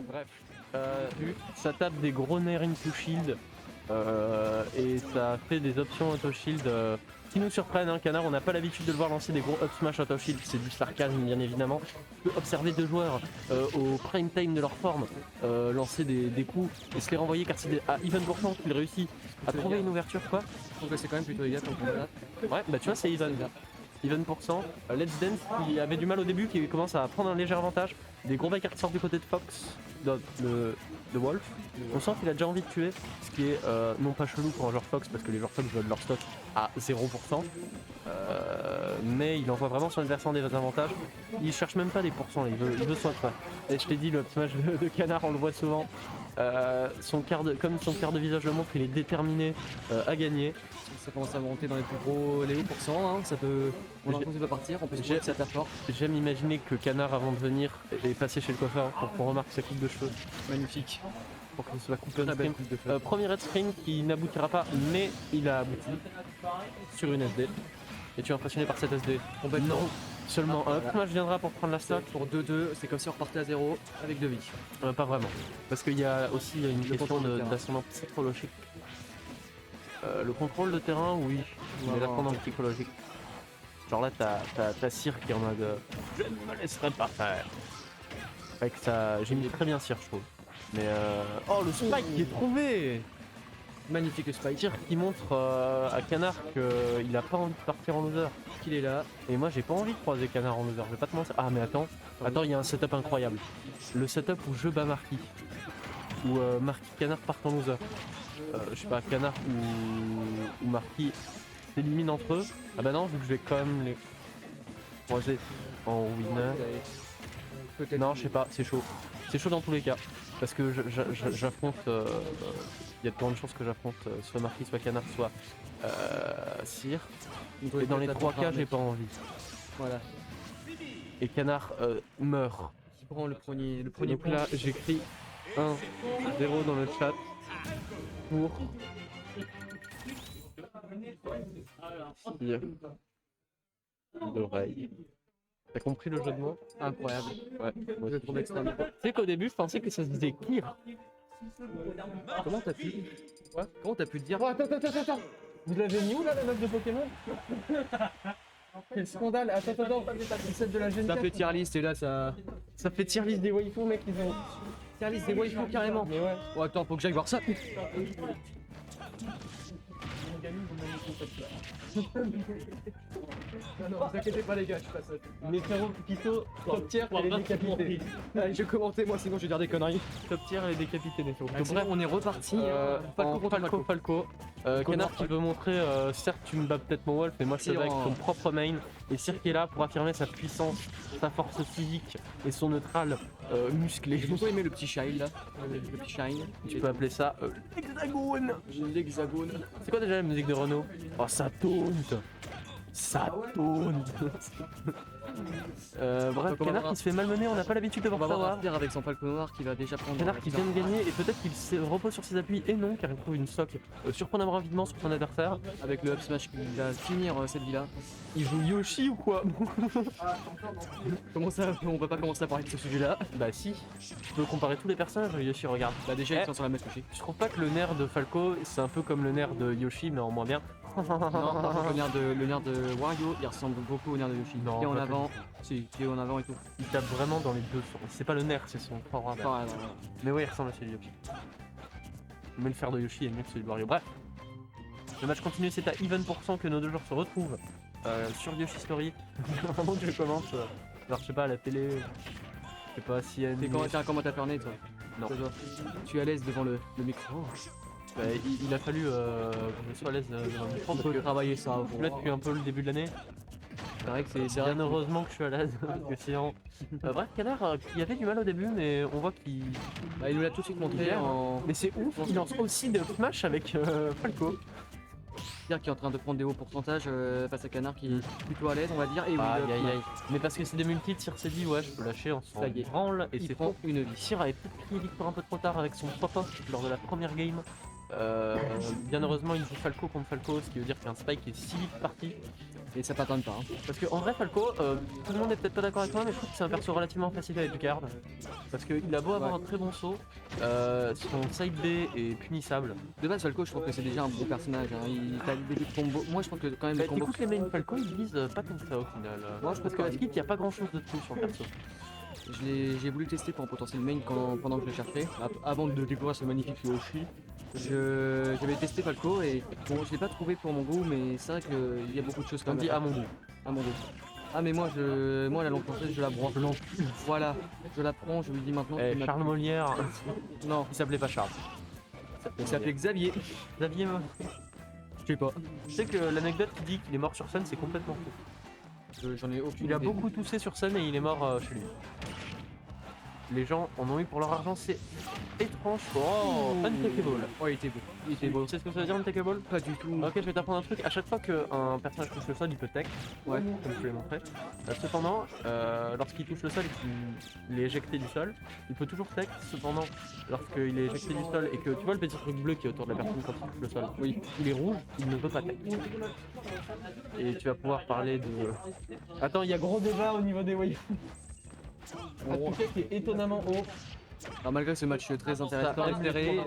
Bref, ça tape des gros nerfs into shield et ça fait des options auto shield qui nous surprennent. Hein. Canard, on n'a pas l'habitude de le voir lancer des gros up smash auto shield, c'est du sarcasme bien évidemment. Tu peux observer deux joueurs au prime time de leur forme lancer des coups et se les renvoyer car c'est à even pourcent qu'il réussit à trouver une ouverture quoi. Je trouve que c'est quand même plutôt égal pour combat. Ouais, bah tu vois, c'est even. Even pourcent. Let's Dance qui avait du mal au début, qui commence à prendre un léger avantage. Des gros bikers qui sortent du côté de Fox, de Wolf. On sent qu'il a déjà envie de tuer, ce qui est non pas chelou pour un joueur Fox parce que les joueurs Fox veulent leur stock à 0%. Mais il envoie vraiment son adversaire des avantages. Il cherche même pas les pourcents, il veut soit quoi. Et je t'ai dit, le petit match de Canard, on le voit souvent. Comme son quart de visage le montre, il est déterminé à gagner. Ça commence à monter dans les plus gros, les hauts pourcents, hein. Ça peut. On a l'impression qu'il va partir, on peut se dire que ça tape fort. J'aime imaginer que Canard, avant de venir, est passé chez le coiffeur pour qu'on remarque sa coupe de cheveux. Magnifique. Pour qu'on se la coupe on screen. Premier red screen qui n'aboutira pas, mais il a abouti sur une SD. Et tu es impressionné par cette SD? Complètement. Non. Seulement un match viendra pour prendre la stock. Pour 2-2, c'est comme si on repartait à 0 avec 2 vies. Pas vraiment. Parce qu'il y a aussi une question d'ascendant psychologique. Le contrôle de terrain, oui, mais l'ascendant psychologique. Genre là, t'as Cyr qui est en mode je ne me laisserai pas faire. Avec ça, j'ai mis très bien Cyr, je trouve. Mais oh, le spike qui est trouvé! Magnifique spike. Cyr qui montre à Canard qu'il a pas envie de partir en loser. Qu'il est là. Et moi, j'ai pas envie de croiser Canard en loser. Je vais pas te mentir. Ah, mais attends, il y a un setup incroyable. Le setup où je bats Marquis. Où Marquis Canard partent en loser. Je sais pas, Canard ou Marquis s'éliminent entre eux. Ah bah non, vu que je vais quand même les croiser en winner. Peut-être. Non, je sais pas, c'est chaud. C'est chaud dans tous les cas. Parce que j'affronte. Il y a de grandes chances que j'affronte soit Marquis, soit Canard, soit Cyr. Et dans les trois cas, j'ai pas envie. Voilà. Et Canard meurt. Qui prend le premier Donc là, j'écris 1-0 dans le chat pour Cyr l'oreille. T'as compris le jeu de mots? incroyable. Ouais. Je trouve extrêmement. Tu sais qu'au début, je pensais que ça se disait Kyr. Comment t'as pu. Quoi? Comment t'as pu te dire. Oh, attends. Vous l'avez mis où là, la meuf de Pokémon? Quel scandale. Attends. Celle de la Gen Ça 4. fait tier list et là ça. Ça fait tier list des waifus, mec, ils ont. Tier list des waifus carrément. Mais ouais. Oh attends, faut que j'aille voir ça. Non, vous inquiétez pas les gars, je passe. Mais frérot, Pisto, top tier, elle est décapitée. Allez, je vais commenter moi sinon je vais dire des conneries. Top tier, elle est décapitée, Neto. Donc bref, on est reparti. Falco. Canard qui veut montrer, certes tu me bats peut-être mon Wolf, mais moi je te bats avec son propre main. Et Cyr qui est là pour affirmer sa puissance, sa force physique et son neutral musclé. J'ai beaucoup aimé le petit shine là. Le petit shine. Tu peux appeler ça l'hexagone. L'hexagone. C'est quoi déjà la musique de Renault? Oh, ça taunte. Bref, Canard qui se fait malmener, on n'a pas l'habitude de On va voir voir ça. Arthur avec son Falco noir qui va déjà prendre. Canard qui vient de gagner et peut-être qu'il se repose sur ses appuis et non car il trouve une socle surprenamment rapidement sur son adversaire. Avec le up smash qui va finir cette vie là. Il joue Yoshi ou quoi? Comment ça? On va pas commencer à parler de ce sujet là. Bah si, tu peux comparer tous les personnages Yoshi, regarde. Bah déjà ils sont sur la même couchée. Je trouve pas que le nerf de Falco c'est un peu comme le nerf de Yoshi mais en moins bien. Non, par contre, le nerf de Wario il ressemble beaucoup au nerf de Yoshi. Non, il est en pas avant, si, il est en avant et tout. Il tape vraiment dans les deux sens. C'est pas le nerf, c'est son forward. Enfin, Mais ouais, il ressemble à celui de Yoshi. Mais le fer de Yoshi est mieux que celui de Wario. Bref, le match continue, c'est à even % que nos deux joueurs se retrouvent sur Yoshi Story. Vraiment que je commente, genre je sais pas à la télé, je sais pas si elle. T'es un commentateur né toi. Non. Tu es à l'aise devant le micro. Bah, il a fallu que je sois à l'aise devant le micro. On peut travailler ça. Je suis là depuis un peu le début de l'année. C'est vrai que c'est Bien heureusement que je suis à l'aise. Parce que sinon. Bref, Canard qui avait du mal au début, mais on voit qu'il. Bah, il nous l'a tout de suite montré en. Mais c'est ouf, il lance aussi de smash avec Falco. Pierre qui est en train de prendre des hauts pourcentages face à Canard qui est plutôt à l'aise on va dire. Et oui, aïe. Mais parce que c'est des multis, Cyr s'est dit ouais je peux lâcher, on s'en branle et c'est prend faux. une vie. Cyr avait peut-être crié victoire un peu trop tard avec son pop-off lors de la première game. Bien heureusement il joue Falco contre Falco, ce qui veut dire qu'un spike est si vite parti Et ça patine pas. Hein. Parce que en vrai Falco, tout le monde est peut-être pas d'accord avec moi, mais je trouve que c'est un perso relativement facile à edgeguard. Parce qu'il a beau avoir un très bon saut, son side B est punissable. De base, Falco, je trouve que c'est déjà un bon personnage. Hein. Il a des combos. Moi, je pense que quand même les combos. Écoute, les main Falco ils visent pas tant que ça au final. Moi, je Parce que la skip, il n'y a pas grand chose de tout sur le perso. J'ai voulu tester pour un potentiel main pendant que je le cherchais, avant de découvrir ce magnifique Yoshi. J'avais testé Falco et bon, je l'ai pas trouvé pour mon goût, mais c'est vrai qu'il y a beaucoup de choses On comme dit à mon goût. à mon goût. Ah mais moi la langue française je la broie. Voilà, je la prends, je lui dis maintenant. Eh, Charles Molière, Non, il s'appelait pas Charles. il s'appelait Xavier. Xavier, Je sais pas. je sais que l'anecdote qui dit qu'il est mort sur scène, c'est complètement faux. J'en ai aucune Il a idée. beaucoup toussé sur scène et il est mort chez lui. Les gens en ont eu pour leur argent, c'est étrange. Oh, untakeable. Oh, il était beau. Il était beau. Tu sais ce que ça veut dire untakeable? Pas du tout. Ok, je vais t'apprendre un truc. À chaque fois qu'un personnage touche le sol, il peut tech. Ouais. Comme je te l'ai montré. Cependant, lorsqu'il touche le sol et qu'il est éjecté du sol, il peut toujours tech. Cependant, lorsqu'il est éjecté du sol et que tu vois le petit truc bleu qui est autour de la personne quand il touche le sol, Oui. il est rouge, il ne peut pas tech. Et tu vas pouvoir parler de. Attends, il y a gros débat au niveau des waves. Un toucher qui est étonnamment haut. Alors malgré ce match très intéressant, éclairé,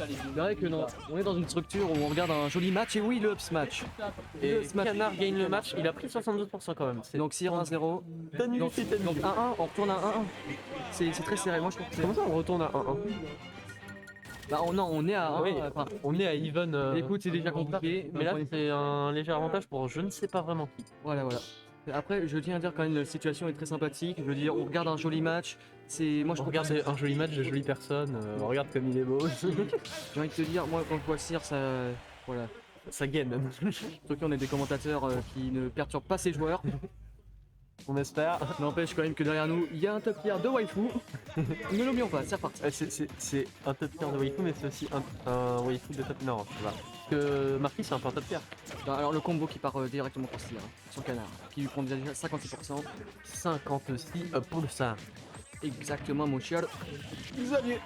c'est vrai que non, on est dans une structure où on regarde un joli match et oui le ups match. Et Canard gagne le match, il a pris 72% quand même. Donc si 1-0, donc 1-1, on retourne à 1-1. C'est très serré, moi je trouve que c'est... Comment ça on retourne à 1-1? Bah non, on est à 1, Oui, on est à even. écoute, c'est déjà compliqué, Mais là c'est un léger avantage pour je ne sais pas vraiment qui. Voilà. Après, je tiens à dire quand même, la situation est très sympathique. Je veux dire, on regarde un joli match. Moi, je Regarde un joli match de jolies personnes, regarde comme il est beau. J'ai envie de te dire, moi, quand je vois Cyr, ça. Voilà. Ça gaine. Surtout qu'on est des commentateurs qui ne perturbent pas ces joueurs. On espère. N'empêche quand même que derrière nous, il y a un top tier de waifu. Ne l'oublions pas, c'est reparti. C'est un top tier de waifu, mais c'est aussi un waifu de top. Non, tu vois. Parce que Marquis c'est un peu un top tier. Alors, le combo qui part directement pour Cyr, sur Canard, qui lui prend déjà 56%. 56%. Exactement, mon cher. Xavier.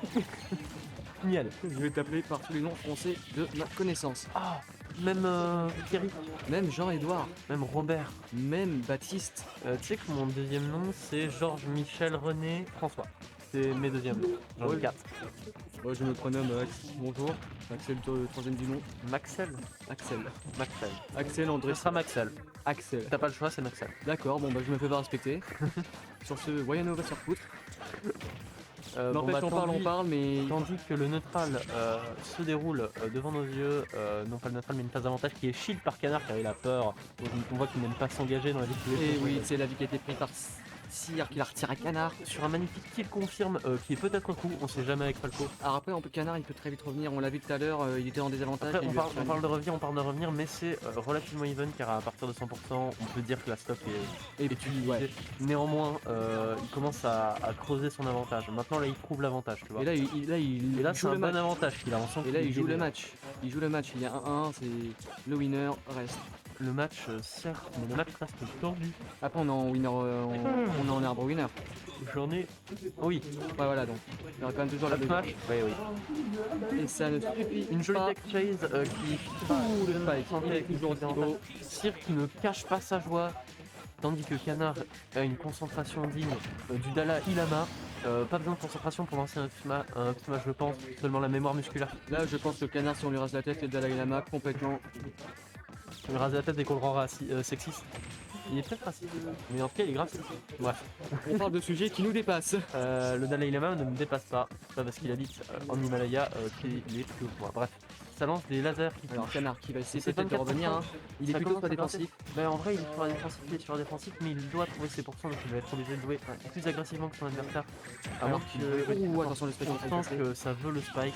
Génial. Je vais t'appeler par tous les noms français de ma connaissance. Ah, même Thierry, Même Jean-Edouard, même Robert. même Baptiste. Tu sais que mon deuxième nom c'est Georges Michel René François. C'est mes deuxièmes noms. J'en ai Ouais. 4. Moi, je me prénomme bonjour. Axel, le troisième du nom. Maxel. Axel. Maxel. Axel Ce André. sera Maxel. Axel. T'as pas le choix, c'est Maxel. D'accord, bon bah je me fais pas respecter. Sur ce, Voyano va se faire foutre. N'empêche, on parle, mais... Tandis que le neutral se déroule devant nos yeux, non pas le neutral mais une phase d'avantage qui est shield par Canard car il a peur, on voit qu'il n'aime pas s'engager dans la vie de tous les Et jours. oui, c'est la vie qui a été prise par Cyr qui la retire à Canard. Sur un magnifique kill confirme qui est peut-être un coup, on sait jamais avec Falco. Alors après, Canard il peut très vite revenir, on l'a vu tout à l'heure, il était en désavantage. Après et on il parle, lui a on parle de revenir mais c'est relativement even car à partir de 100% on peut dire que la stock est Et puis, utilisée. ouais. Néanmoins il commence à creuser son avantage. Maintenant là il trouve l'avantage tu vois. Et là, il Et là c'est joue un le bon match. avantage qu'il a, on sent Et là, qu'il il joue est- le match. Il joue le match, il y a 1-1, c'est le winner reste. Le match certes, mais le match reste tordu. Après, on est en winner, on est en arbre winner. J'en ai. Oui, Ouais, voilà, donc il y aura quand même toujours la le match. Oui, oui. Et ça ne suffit Une jolie pas. deck chase qui Tout le fight, il est toujours aussi dispo. Cyr qui ne cache pas sa joie, tandis que Canard a une concentration digne du Dalai Lama. Pas besoin de concentration pour lancer un smash, je pense, seulement la mémoire musculaire. Là, je pense que Canard, si on lui rase la tête, c'est le Dalai Lama complètement. Il rase la tête dès qu'on le rend sexiste. Il est peut-être raciste, mais en tout cas il est grave sexiste. Bref. On parle de sujets qui nous dépassent. Le Dalai Lama ne me dépasse pas, c'est pas parce qu'il habite en Himalaya qu'il est plus haut que moi. Bref, ça lance des lasers qui Alors, touchent. Canard qui va essayer C'est peut-être de 24%. revenir. Hein. Il est Ça plutôt commence pas à passer. défensif. Mais en vrai, il est sur défensif, mais il doit trouver ses pourcents, donc il va être obligé de jouer plus agressivement que son adversaire. Alors qu'il Ouh, attention, le spike. on pense que ça veut le spike,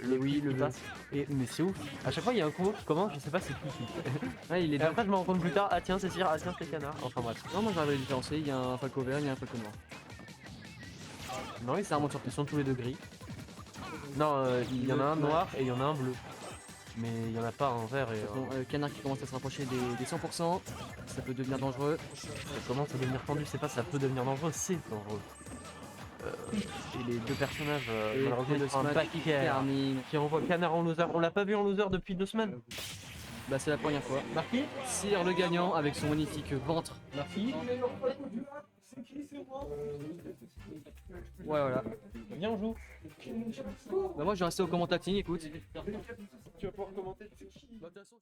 le oui, le passe. Mais c'est ouf. À chaque fois, il y a un combo qui commence, je sais pas c'est qui. Ouais, il est Et après, je me rends compte plus tard, ah tiens, c'est Cyr, ah tiens, c'est Canard. Enfin bref. Non, moi j'arrive à les différencier. Il y a un Falco vert, il y a un Falco noir. Non, ils sont tous les deux gris. Non, il y en a un noir et il y en a un bleu. Mais il y en a pas un vert et Bon, Canard qui commence à se rapprocher des 100%. Ça peut devenir dangereux. ça commence à devenir tendu. C'est pas ça peut devenir dangereux, c'est dangereux. Et les deux personnages, Et malheureusement, le ils font un smash back air termine. qui envoie Canard en loser. On l'a pas vu en loser depuis 2 semaines. Bah c'est la première fois. Marquis. Cyr le gagnant avec son magnifique ventre. Merci. Ouais voilà. Viens, on joue. Bah moi je vais rester au commentating, écoute. Tu vas pouvoir commenter. Bah, de toute façon,